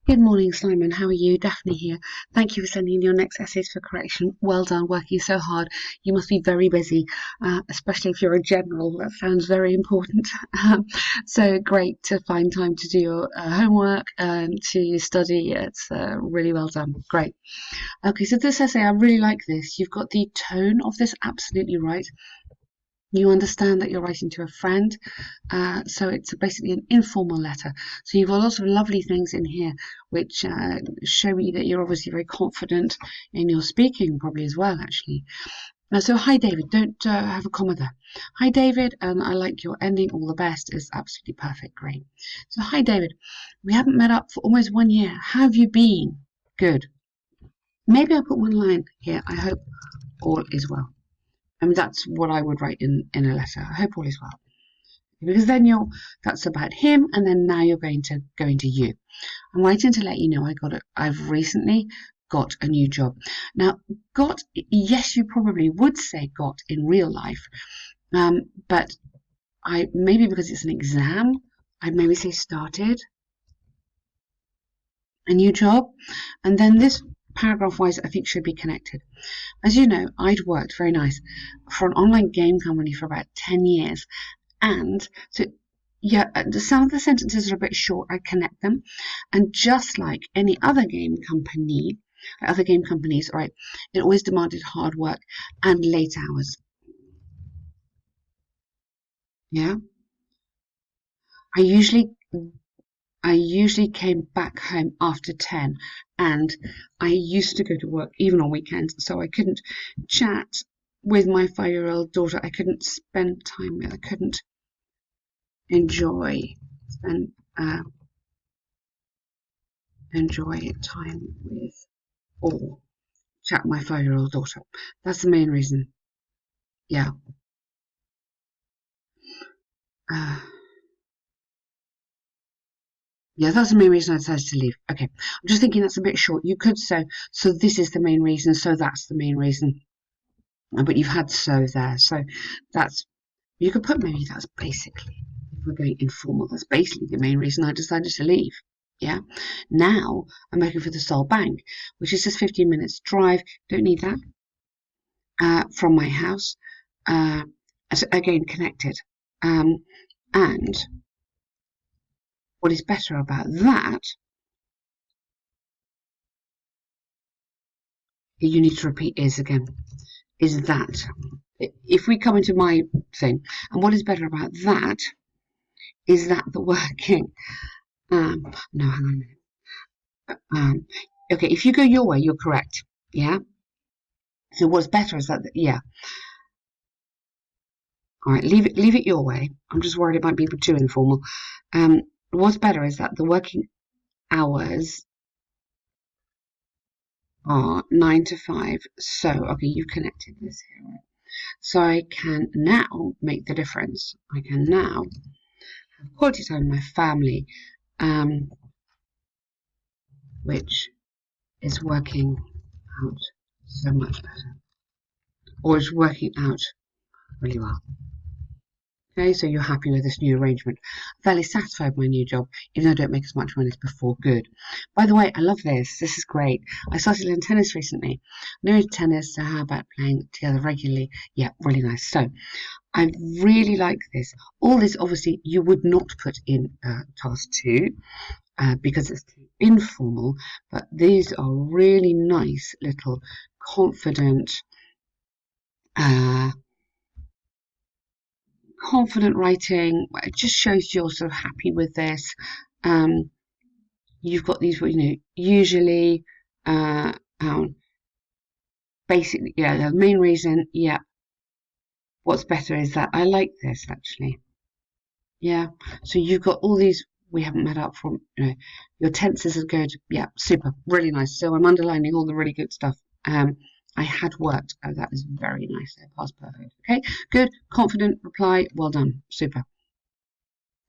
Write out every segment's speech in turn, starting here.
Good morning, Simon. How are you? Daphne here. Thank you for sending in your next essays for correction. Well done, working so hard. You must be very busy, especially if you're a general. That sounds very important. So great to find time to do your homework and to study. It's really well done. Great. Okay, so this essay, I really like this. You've got the tone of this absolutely right. You understand that you're writing to a friend, so it's basically an informal letter. So you've got lots of lovely things in here which show me that you're obviously very confident in your speaking, probably as well, actually. So hi David, don't have a comma there. Hi David, I like your ending. All the best is absolutely perfect, great. So hi David, we haven't met up for almost 1 year. How have you been? Good. Maybe I'll put one line here. I hope all is well. I mean, that's what I would write in a letter. I hope all is well. Because then that's about him, and then now you're going to go into you. I'm writing to let you know I've recently got a new job. Now, got, yes, you probably would say got in real life, but maybe because it's an exam, I'd maybe say started a new job, and then this paragraph-wise, I think should be connected. As you know, I'd worked very nice for an online game company for about 10 years. And so, yeah, some of the sentences are a bit short. I connect them. And just like any other game company, other game companies, right, it always demanded hard work and late hours. Yeah. I usually came back home after 10, and I used to go to work even on weekends, so I couldn't chat with my 5-year-old daughter. I couldn't spend time with. I couldn't enjoy spend enjoy time with or chat with my 5-year-old daughter. That's the main reason. Yeah. Yeah, that's the main reason I decided to leave. Okay. I'm just thinking that's a bit short. You could say, so this is the main reason, so that's the main reason. But you've had so there. So that's, you could put maybe that's basically, if we're going informal, that's basically the main reason I decided to leave. Yeah. Now I'm working for the Seoul Bank, which is just 15 minutes drive. Don't need that from my house. Again, connected. And what is better about that, you need to repeat is again, is that. If we come into my thing, and what is better about that is that the working, no, hang on a minute. Okay, if you go your way, you're correct. Yeah. So what's better is that, yeah. All right, leave it your way. I'm just worried it might be too informal. What's better is that the working hours are 9 to 5. So, okay, you've connected this here. So I can now make the difference. I can now have quality time with my family, which is working out so much better, or is working out really well. Okay, so you're happy with this new arrangement. Fairly satisfied with my new job, even though I don't make as much money as before. Good. By the way, I love this. This is great. I started playing tennis recently. No tennis, so how about playing together regularly? Yeah, really nice. So I really like this. All this, obviously, you would not put in task 2 because it's too informal, but these are really nice little confident writing. It just shows you're sort of happy with this. You've got these, usually, basically, yeah, the main reason, yeah. What's better is that I like this, actually. Yeah, so you've got all these, we haven't met up from, your tenses are good. Yeah, super, really nice. So I'm underlining all the really good stuff. I had worked. Oh, that is very nice. So past perfect. Okay, good, confident reply. Well done, super.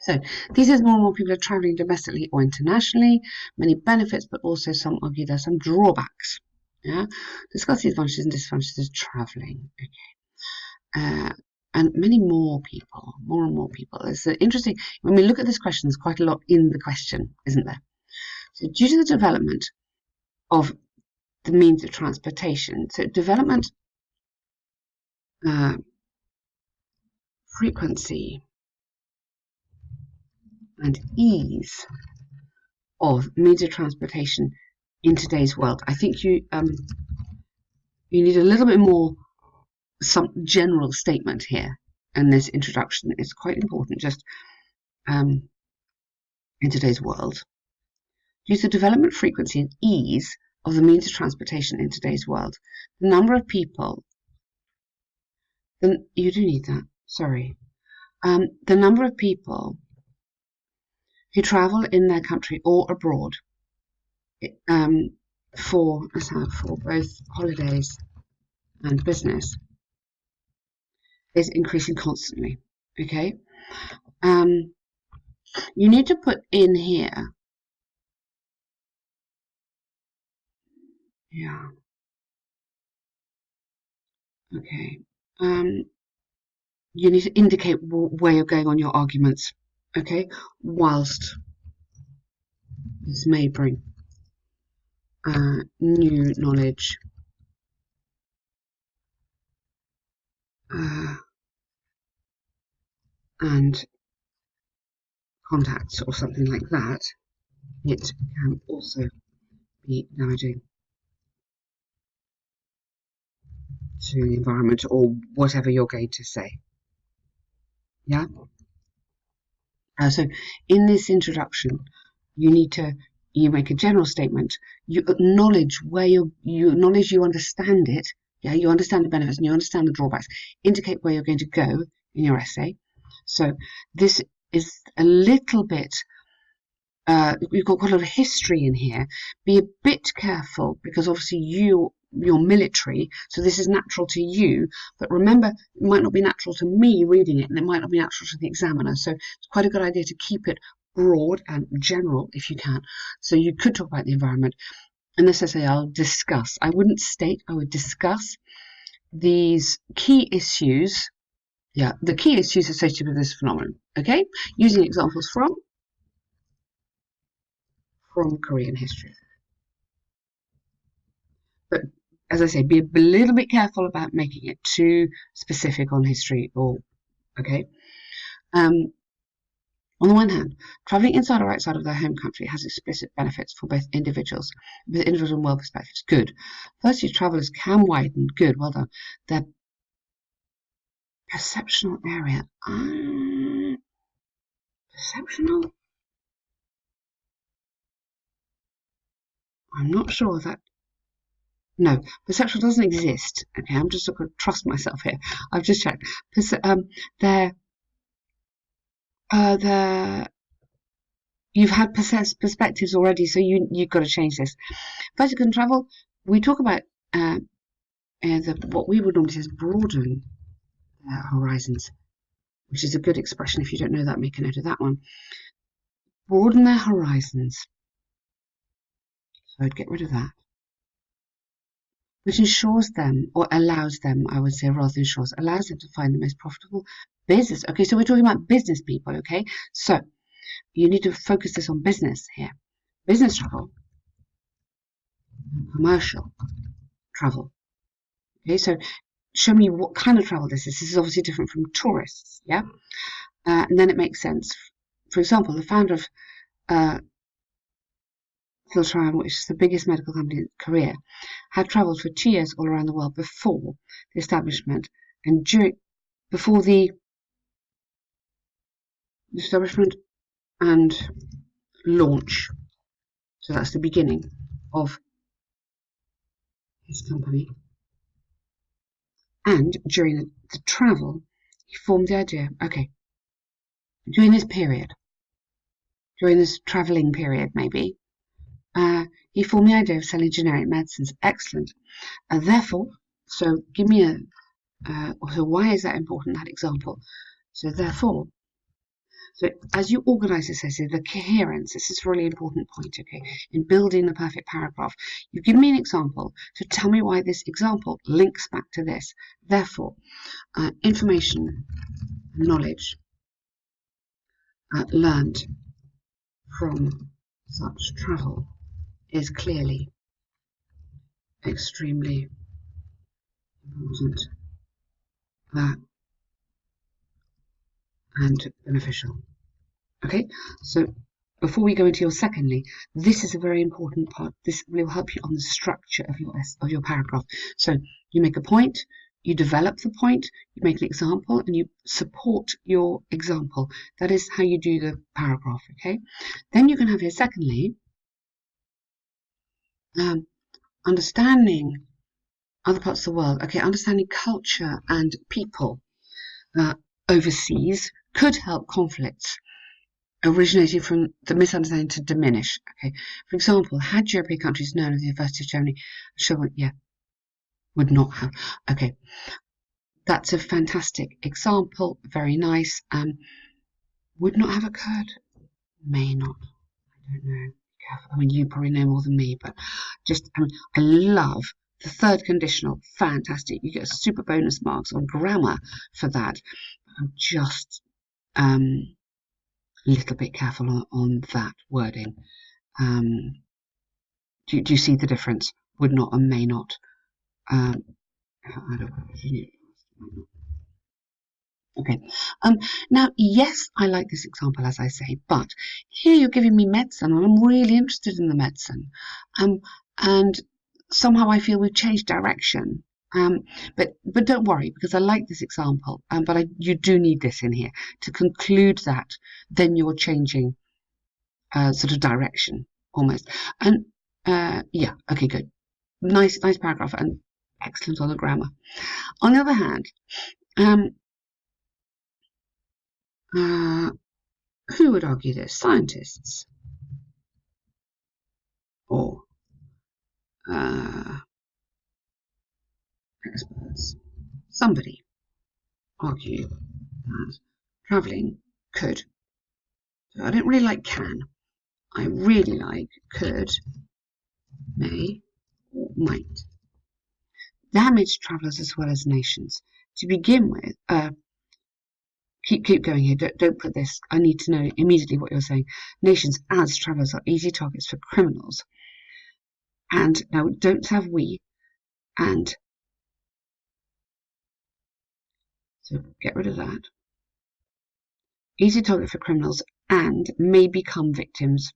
So these is more and more people are traveling domestically or internationally. Many benefits, but also some argue there's some drawbacks. Yeah, discuss the advantages and disadvantages of traveling. Okay. And many more people, more and more people. It's interesting when we look at this question. There's quite a lot in the question, isn't there? So due to the development of the means of transportation, so development, frequency and ease of means of transportation in today's world. I think you need a little bit more, some general statement here, and this introduction is quite important. Just in today's world, due to development, frequency, and ease of the means of transportation in today's world, the number of people. Then you do need that. Sorry. The number of people who travel in their country or abroad for both holidays and business is increasing constantly. Okay, you need to put in here, yeah, okay, you need to indicate where you're going on your arguments. Okay, whilst this may bring new knowledge and contacts or something like that, it can also be damaging to the environment or whatever you're going to say. Yeah. So in this introduction, you make a general statement. You acknowledge you understand it. Yeah, you understand the benefits and you understand the drawbacks. Indicate where you're going to go in your essay. So this is a little bit. We've got quite a lot of history in here. Be a bit careful because obviously you're military, so this is natural to you. But remember, it might not be natural to me reading it, and it might not be natural to the examiner. So it's quite a good idea to keep it broad and general if you can. So you could talk about the environment. In this essay, I'll discuss. I wouldn't state. I would discuss these key issues. Yeah, the key issues associated with this phenomenon. Okay, using examples from Korean history. But as I say, be a little bit careful about making it too specific on history or, okay. On the one hand, travelling inside or outside of their home country has explicit benefits for both individuals, with individual and world perspectives. Good. Firstly, travellers can widen, good, well done, their perceptional area. Perceptional? I'm not sure that. No, perception doesn't exist. Okay, I'm just not going to trust myself here. I've just checked. You've had perspectives already, so you've got to change this. First, you can travel. We talk about what we would normally say is broaden horizons, which is a good expression. If you don't know that, make a note of that one. Broaden their horizons. So I'd get rid of that. Which ensures them, or allows them, I would say, rather than ensures, allows them to find the most profitable business. Okay, so we're talking about business people, okay? So you need to focus this on business here. Business travel, commercial travel. Okay, so show me what kind of travel this is. This is obviously different from tourists, yeah? And then it makes sense. For example, the founder of Philtran, which is the biggest medical company in Korea, had travelled for 2 years all around the world before the establishment and before the establishment and launch. So that's the beginning of his company. And during the travel, he formed the idea, okay, during this period, during this travelling period maybe, he formed the idea of selling generic medicines. Excellent. Therefore, so give me so why is that important, that example? So therefore, so as you organise this essay, the coherence, this is a really important point, okay, in building the perfect paragraph. You've given me an example, so tell me why this example links back to this. Therefore, information, knowledge learned from such travel is clearly extremely important and beneficial. Okay, so before we go into your secondly, this is a very important part. This will help you on the structure of your paragraph. So you make a point, you develop the point, you make an example, and you support your example. That is how you do the paragraph. Okay, then you can have here secondly, understanding other parts of the world. Okay, understanding culture and people overseas could help conflicts originating from the misunderstanding to diminish. Okay, for example, had European countries known of the adversity of Germany, sure, yeah, would not have. Okay, that's a fantastic example. Very nice. Would not have occurred. May not. I don't know. I mean, you probably know more than me, but just, I love the third conditional. Fantastic. You get super bonus marks on grammar for that. I'm just a little bit careful on that wording. Do you see the difference? Would not and may not. Okay. Now, yes, I like this example, as I say, but here you're giving me medicine, and I'm really interested in the medicine. And somehow I feel we've changed direction. But don't worry, because I like this example. But you do need this in here to conclude that. Then you're changing sort of direction almost. And yeah, okay, good. Nice paragraph and excellent on the grammar. On the other hand, who would argue this? Scientists or experts? Somebody argue that travelling could. So I don't really like can. I really like could, may, or might. Damage travellers as well as nations. To begin with, keep going here. Don't put this. I need to know immediately what you're saying. Nations as travellers are easy targets for criminals. And now don't have we and. So get rid of that. Easy target for criminals and may become victims.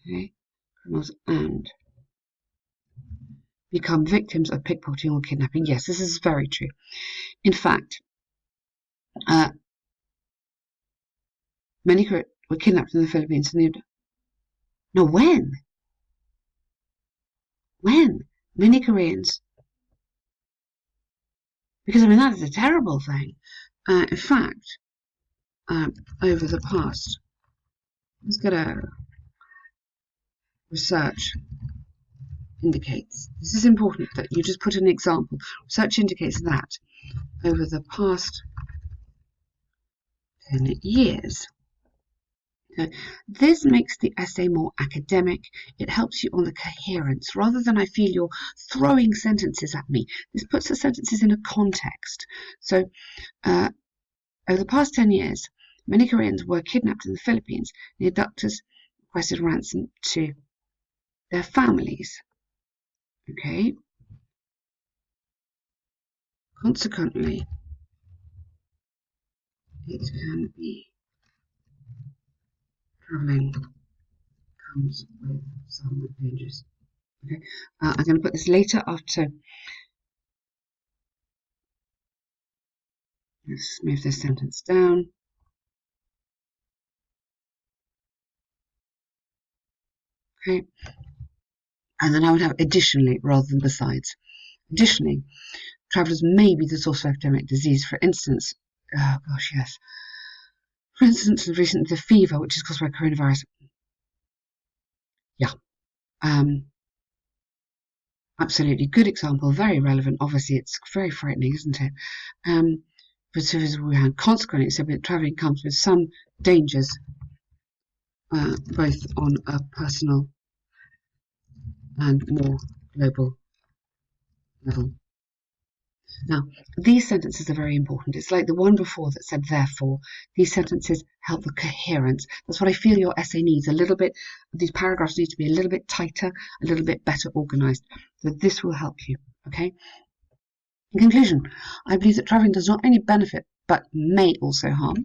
Okay, criminals and become victims of pickpocketing or kidnapping. Yes, this is very true. In fact, many were kidnapped in the Philippines. No, when? When? Many Koreans. Because, I mean, that is a terrible thing. In fact, over the past, let's get a research indicates, this is important that you just put an example. Research indicates that over the past 10 years, this makes the essay more academic. It helps you on the coherence rather than I feel you're throwing sentences at me. This puts the sentences in a context. So over the past 10 years, many Koreans were kidnapped in the Philippines. The abductors requested ransom to their families. Okay. Consequently, it can be travelling comes with some dangers. Okay, I'm going to put this later after. Let's move this sentence down. Okay, and then I would have additionally rather than besides. Additionally, travellers may be the source of epidemic disease. For instance, oh gosh, yes. For instance, recently the fever, which is caused by coronavirus. Yeah. Absolutely good example, very relevant. Obviously, it's very frightening, isn't it? But consequently, so travelling comes with some dangers, both on a personal and more global level. Now, these sentences are very important. It's like the one before that said therefore. These sentences help the coherence. That's what I feel your essay needs. A little bit, these paragraphs need to be a little bit tighter, a little bit better organized. So this will help you, okay? In conclusion, I believe that traveling does not only benefit, but may also harm.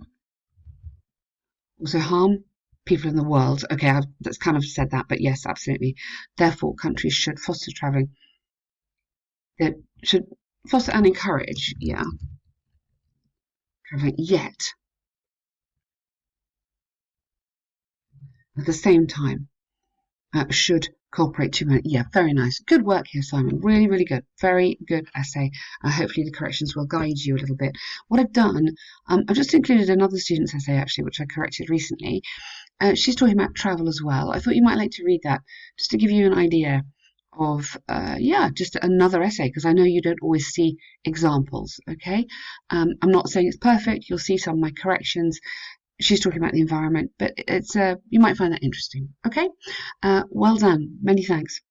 Also harm people in the world. Okay, that's kind of said that, but yes, absolutely. Therefore, countries should foster traveling. They should foster and encourage, yeah, traveling. Yet, at the same time, should cooperate to humanity. Yeah, very nice. Good work here, Simon. Really, really good. Very good essay. Hopefully the corrections will guide you a little bit. What I've done, I've just included another student's essay actually, which I corrected recently. She's talking about travel as well. I thought you might like to read that just to give you an idea of, yeah, just another essay, because I know you don't always see examples, okay? I'm not saying it's perfect. You'll see some of my corrections. She's talking about the environment, but it's you might find that interesting. Okay, well done. Many thanks.